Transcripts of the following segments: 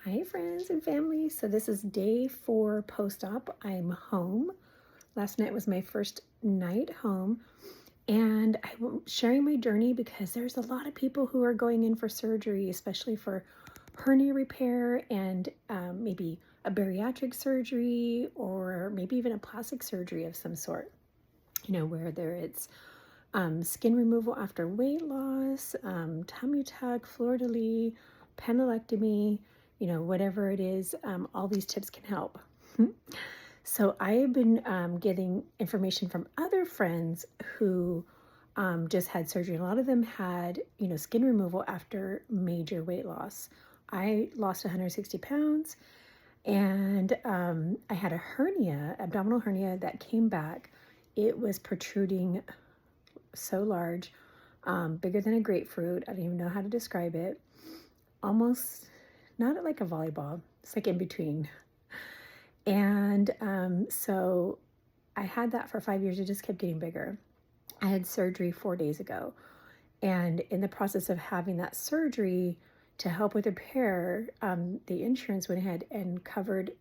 Hi, friends and family. So, this is day 4 post op. I'm home. Last night was my first night home, and I'm sharing my journey because there's a lot of people who are going in for surgery, especially for hernia repair and maybe a bariatric surgery or maybe even a plastic surgery of some sort. Whether it's skin removal after weight loss, tummy tuck, fleur de lis, pennilectomy, whatever it is, all these tips can help. So I have been getting information from other friends who just had surgery. A lot of them had, skin removal after major weight loss. I lost 160 pounds and I had a hernia, abdominal hernia that came back. It was protruding so large, bigger than a grapefruit. I don't even know how to describe it. Almost not like a volleyball. It's like in between. And so I had that for 5 years. It just kept getting bigger. I had surgery 4 days ago. And in the process of having that surgery to help with repair, the insurance went ahead and covered,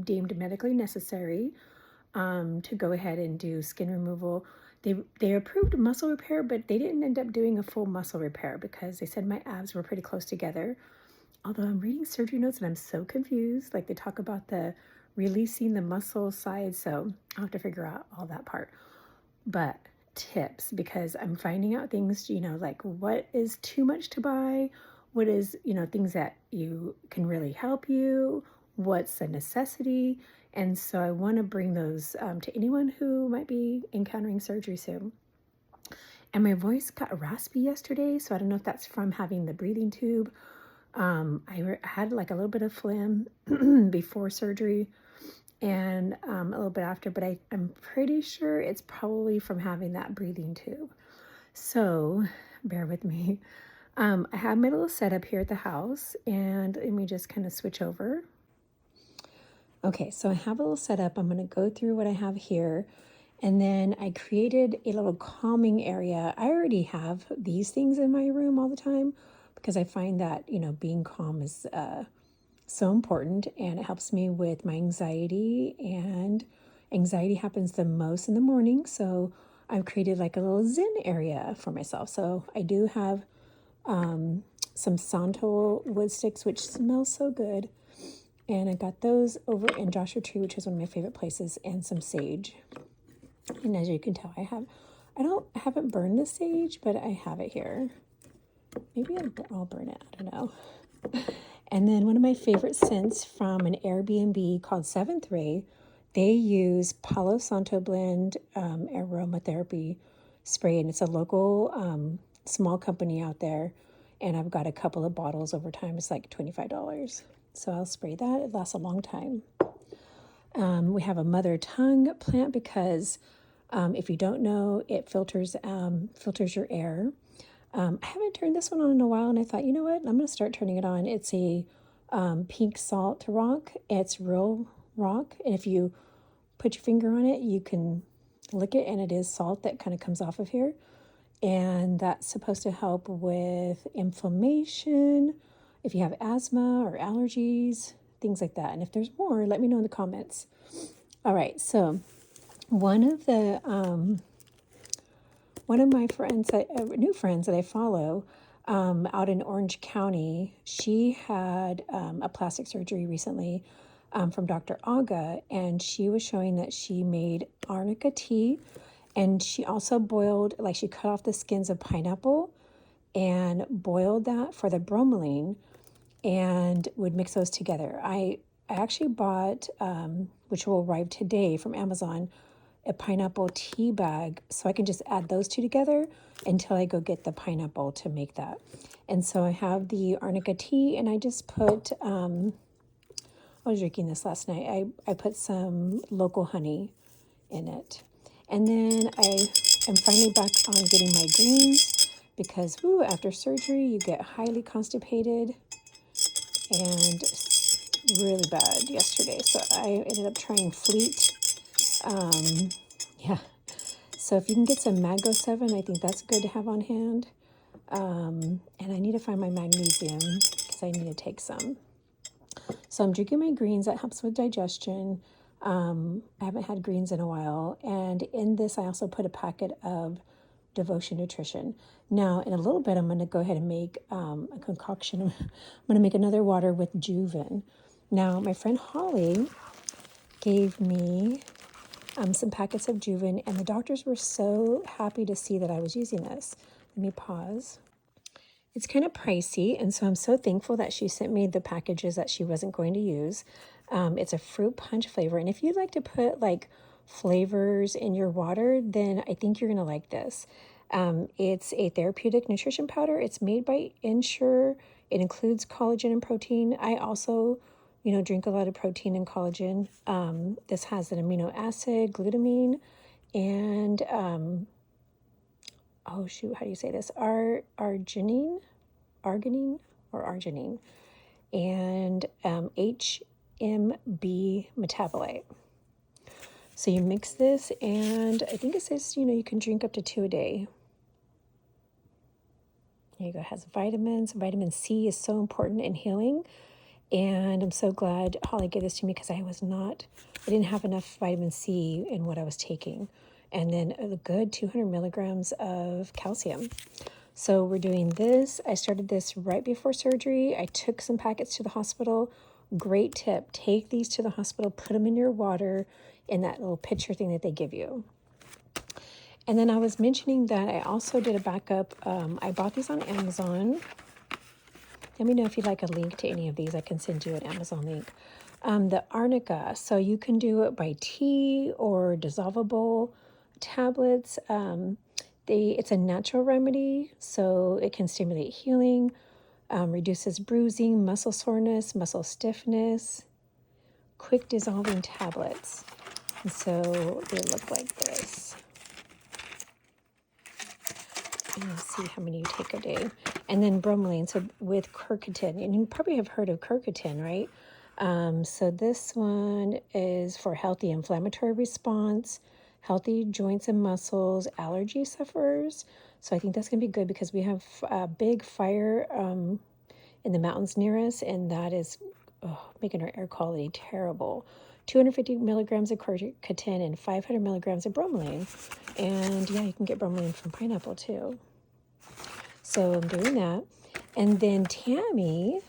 deemed medically necessary, to go ahead and do skin removal. They approved muscle repair, but they didn't end up doing a full muscle repair because they said my abs were pretty close together. Although I'm reading surgery notes and I'm so confused. Like they talk about the releasing the muscle side, so I'll have to figure out all that part. But tips, because I'm finding out things, like what is too much to buy, what is, things that you can really help you, what's a necessity. And so I want to bring those to anyone who might be encountering surgery soon. And my voice got raspy yesterday, so I don't know if that's from having the breathing tube. I had like a little bit of phlegm before surgery and a little bit after, but I'm pretty sure it's probably from having that breathing tube. So bear with me. I have my little setup here at the house, and let me just kind of switch over. Okay, so I have a little setup. I'm going to go through what I have here. And then I created a little calming area. I already have these things in my room all the time because I find that, being calm is so important and it helps me with my anxiety. And anxiety happens the most in the morning. So I've created like a little Zen area for myself. So I do have some Santal wood sticks, which smell so good. And I got those over in Joshua Tree, which is one of my favorite places, and some sage. And as you can tell, I haven't burned the sage, but I have it here. Maybe I'll burn it. I don't know. And then one of my favorite scents from an Airbnb called Seventh Ray, they use Palo Santo blend aromatherapy spray, and it's a local small company out there. And I've got a couple of bottles over time. It's like $25. So I'll spray that. It lasts a long time. We have a mother tongue plant because if you don't know, it filters your air. I haven't turned this one on in a while, and I thought, you know what? I'm going to start turning it on. It's a pink salt rock. It's real rock, and if you put your finger on it, you can lick it, and it is salt that kind of comes off of here. And that's supposed to help with inflammation, if you have asthma or allergies, things like that. And if there's more, let me know in the comments. All right, so one of my friends, new friends that I follow, out in Orange County, she had a plastic surgery recently from Dr. Aga, and she was showing that she made arnica tea, and she also boiled, like she cut off the skins of pineapple and boiled that for the bromelain and would mix those together. I actually bought, which will arrive today from Amazon, a pineapple tea bag so I can just add those two together until I go get the pineapple to make that. And so I have the arnica tea, and I just put, I was drinking this last night. I put some local honey in it. And then I am finally back on getting my greens because after surgery you get highly constipated and really bad yesterday. So I ended up trying Fleet. Yeah. So if you can get some Mago 7, I think that's good to have on hand. And I need to find my magnesium because I need to take some. So I'm drinking my greens. That helps with digestion. I haven't had greens in a while. And in this, I also put a packet of Devotion Nutrition. Now, in a little bit, I'm going to go ahead and make a concoction. I'm going to make another water with Juven. Now, my friend Holly gave me some packets of Juven, and the doctors were so happy to see that I was using this. Let me pause. It's kind of pricey, and so I'm so thankful that she sent me the packages that she wasn't going to use. It's a fruit punch flavor, and if you'd like to put like flavors in your water, then I think you're going to like this. It's a therapeutic nutrition powder. It's made by Ensure. It includes collagen and protein. I also, drink a lot of protein and collagen. This has an amino acid, glutamine, and oh shoot, how do you say this? Arginine, and HMB metabolite. So you mix this, and I think it says, you can drink up to 2 a day. There you go. It has vitamins. Vitamin C is so important in healing. And I'm so glad Holly gave this to me because I didn't have enough vitamin C in what I was taking. And then a good 200 milligrams of calcium. So we're doing this. I started this right before surgery. I took some packets to the hospital. Great tip. Take these to the hospital, put them in your water in that little pitcher thing that they give you. And then I was mentioning that I also did a backup. I bought these on Amazon. Let me know if you'd like a link to any of these. I can send you an Amazon link. The Arnica. So you can do it by tea or dissolvable tablets. It's a natural remedy, so it can stimulate healing, reduces bruising, muscle soreness, muscle stiffness, quick dissolving tablets. And so they look like this. And let's see how many you take a day. And then bromelain, so with quercetin. And you probably have heard of quercetin, right? So this one is for healthy inflammatory response, healthy joints and muscles, allergy sufferers. So I think that's going to be good because we have a big fire in the mountains near us, and that is making our air quality terrible. 250 milligrams of quercetin and 500 milligrams of bromelain. And yeah, you can get bromelain from pineapple too. So I'm doing that. And then Tammy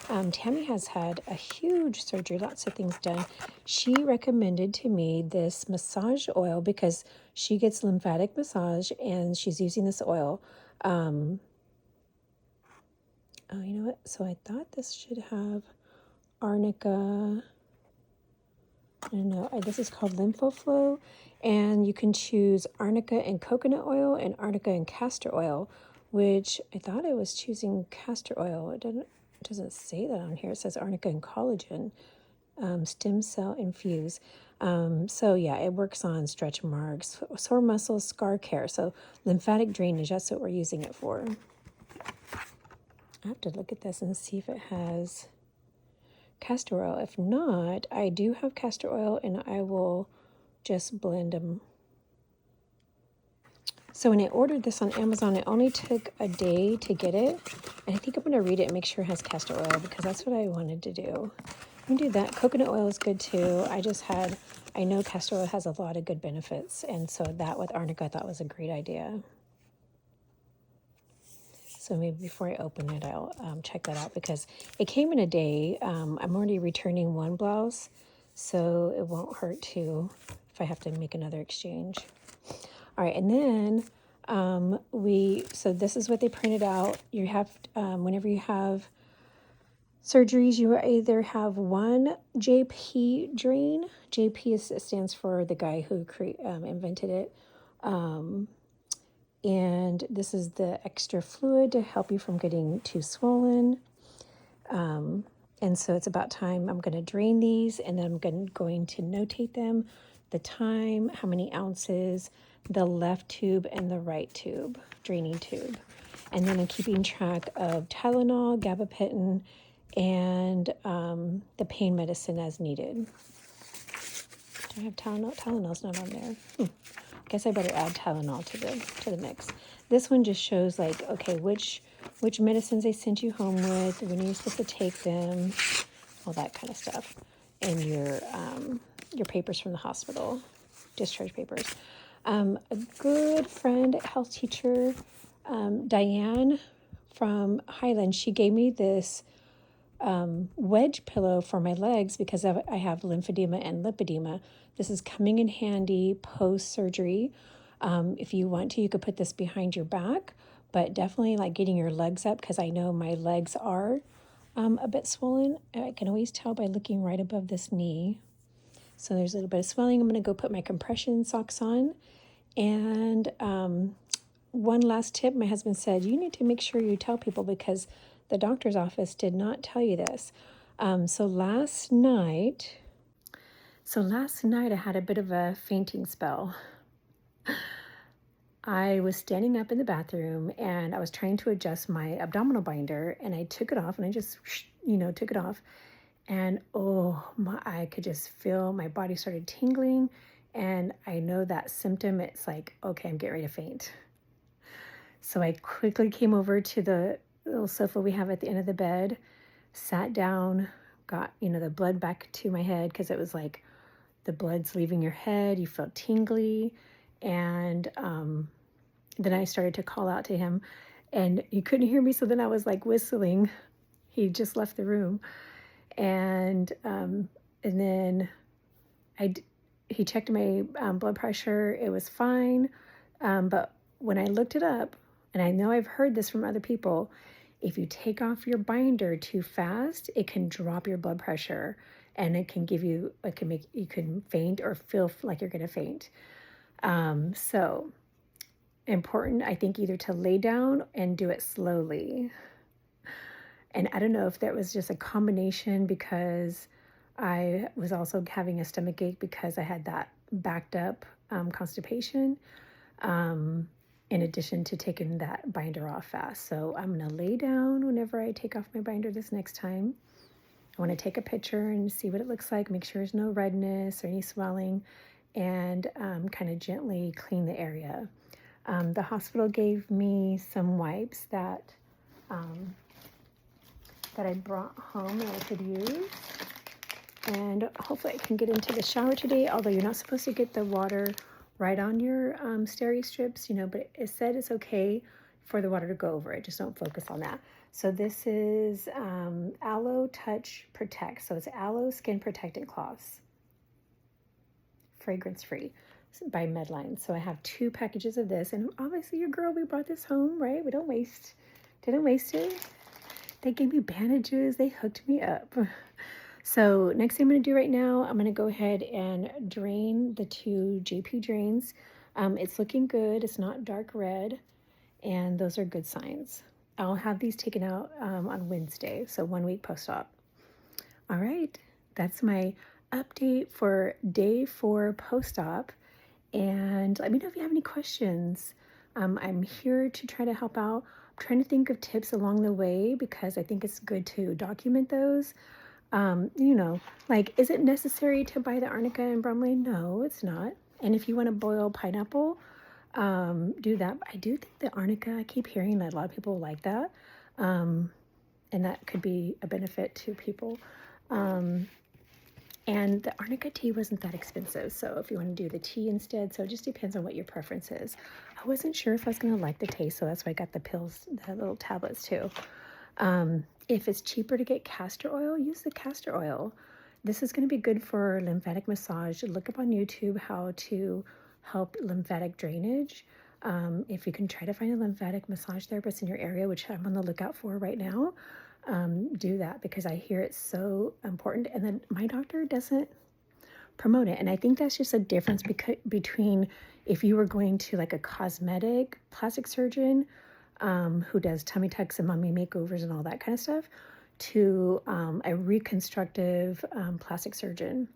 has had a huge surgery, lots of things done. She recommended to me this massage oil because she gets lymphatic massage and she's using this oil. Oh, you know what? So I thought this should have Arnica. I don't know. This is called LymphoFlow, and you can choose Arnica and coconut oil and Arnica and castor oil, which I thought I was choosing castor oil. It doesn't say that on here. It says Arnica and collagen, stem cell infused. So yeah, it works on stretch marks, sore muscles, scar care. So lymphatic drainage, that's what we're using it for. I have to look at this and see if it has castor oil. If not, I do have castor oil and I will just blend them. So when I ordered this on Amazon, it only took a day to get it. And I think I'm going to read it and make sure it has castor oil because that's what I wanted to do. I'm going to do that. Coconut oil is good too. I know castor oil has a lot of good benefits. And so that with Arnica I thought was a great idea. So maybe before I open it, I'll check that out because it came in a day. I'm already returning one blouse, so it won't hurt if I have to make another exchange. All right, and then so this is what they printed out. You have, whenever you have surgeries, you either have one JP drain. JP stands for the guy who invented it. And this is the extra fluid to help you from getting too swollen. And so it's about time. I'm going to drain these, and then I'm going to notate them, the time, how many ounces, the left tube and the right tube, draining tube. And then I'm keeping track of Tylenol, gabapentin, and the pain medicine as needed. Do I have Tylenol? Tylenol's not on there. Guess I better add Tylenol to the mix. This one just shows like, okay, which medicines they sent you home with, when you're supposed to take them. all that kind of stuff, and your papers from the hospital, discharge papers. A good friend, health teacher, Diane from Highland, she gave me this wedge pillow for my legs because I have lymphedema and lipedema. This is coming in handy post-surgery. If you want to, you could put this behind your back, but definitely like getting your legs up, because I know my legs are a bit swollen. I can always tell by looking right above this knee. So there's a little bit of swelling. I'm going to go put my compression socks on. And one last tip, my husband said, you need to make sure you tell people, because the doctor's office did not tell you this. So last night I had a bit of a fainting spell. I was standing up in the bathroom and I was trying to adjust my abdominal binder, and I took it off, and I just, took it off. And I could just feel my body started tingling. And I know that symptom. It's like, okay, I'm getting ready to faint. So I quickly came over to the little sofa we have at the end of the bed, sat down, got, the blood back to my head, because it was like the blood's leaving your head. You felt tingly. And then I started to call out to him, and he couldn't hear me. So then I was like whistling. He just left the room. And then he checked my blood pressure. It was fine. But when I looked it up, and I know I've heard this from other people, if you take off your binder too fast, it can drop your blood pressure, and it can make you can faint or feel like you're going to faint. So important, I think, either to lay down and do it slowly. And I don't know if that was just a combination, because I was also having a stomach ache because I had that backed up constipation, in addition to taking that binder off fast. So I'm going to lay down whenever I take off my binder this next time. I want to take a picture and see what it looks like, make sure there's no redness or any swelling, and kind of gently clean the area. The hospital gave me some wipes that I brought home that I could use. And hopefully I can get into the shower today, although you're not supposed to get the water right on your steri strips, but it said it's okay for the water to go over it. Just don't focus on that. So this is Aloe Touch Protect. So it's aloe skin protectant cloths, fragrance free, by Medline. So I have 2 packages of this, and obviously your girl, we brought this home, right? We didn't waste it. They gave me bandages. They hooked me up. So next thing I'm going to do right now, I'm going to go ahead and drain the 2 JP drains. It's looking good. It's not dark red, and those are good signs. I'll have these taken out on Wednesday, so 1 week post-op. All right, that's my update for day 4 post-op. And let me know if you have any questions. I'm here to try to help out. I'm trying to think of tips along the way, because I think it's good to document those. Like, is it necessary to buy the arnica and bromelain? No, it's not. And if you want to boil pineapple, do that. I do think the arnica, I keep hearing that a lot of people like that. And that could be a benefit to people. And the arnica tea wasn't that expensive, so if you want to do the tea instead, so it just depends on what your preference is. I wasn't sure if I was going to like the taste, so that's why I got the pills, the little tablets too. If it's cheaper to get castor oil, use the castor oil. This is going to be good for lymphatic massage. Look up on YouTube how to help lymphatic drainage. If you can try to find a lymphatic massage therapist in your area, which I'm on the lookout for right now, do that, because I hear it's so important. And then my doctor doesn't promote it. And I think that's just a difference between if you were going to like a cosmetic plastic surgeon who does tummy tucks and mommy makeovers and all that kind of stuff, to a reconstructive plastic surgeon.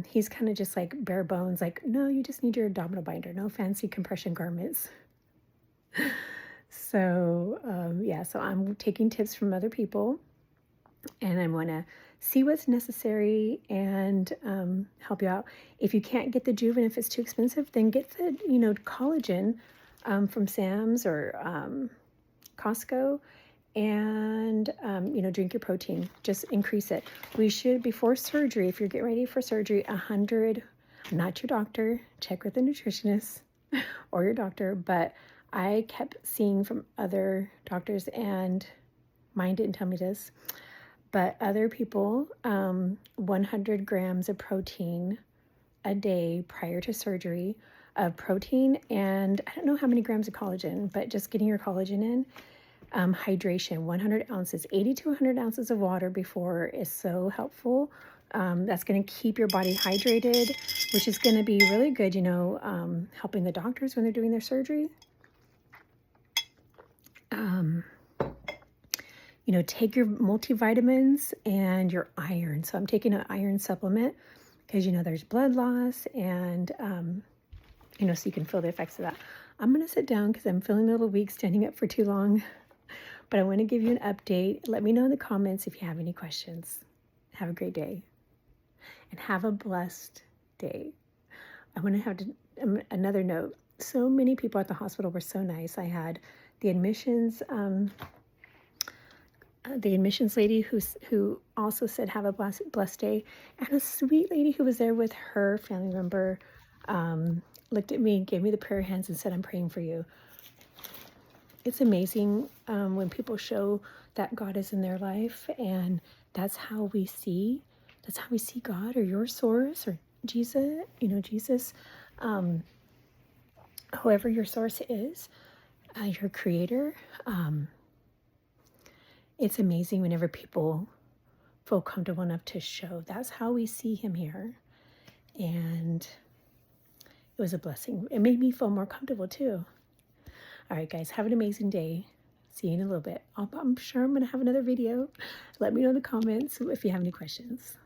He's kind of just like bare bones, like, no, you just need your abdominal binder, no fancy compression garments. So so I'm taking tips from other people, and I'm going to see what's necessary and help you out. If you can't get the Juven, if it's too expensive, then get the collagen from Sam's or Costco, and drink your protein. Just increase it. We should, before surgery, if you're getting ready for surgery, 100. Not your doctor. Check with a nutritionist or your doctor. But I kept seeing from other doctors, and mine didn't tell me this, but other people, 100 grams of protein a day prior to surgery, of protein, and I don't know how many grams of collagen, but just getting your collagen in. Hydration, 100 ounces, 80 to 100 ounces of water before is so helpful. That's going to keep your body hydrated, which is going to be really good, helping the doctors when they're doing their surgery. Take your multivitamins and your iron. So I'm taking an iron supplement because, there's blood loss, and, so you can feel the effects of that. I'm going to sit down because I'm feeling a little weak standing up for too long. But I want to give you an update. Let me know in the comments if you have any questions. Have a great day. And have a blessed day. I want to have another note. So many people at the hospital were so nice. I had the admissions lady who also said have a blessed day, and a sweet lady who was there with her family member looked at me, gave me the prayer hands, and said, "I'm praying for you." It's amazing when people show that God is in their life, and that's how we see God, or your source, or Jesus, Jesus, whoever your source is, your creator. It's amazing whenever people feel comfortable enough to show. That's how we see him here. And it was a blessing. It made me feel more comfortable too. All right, guys, have an amazing day. See you in a little bit. I'm sure I'm going to have another video. Let me know in the comments if you have any questions.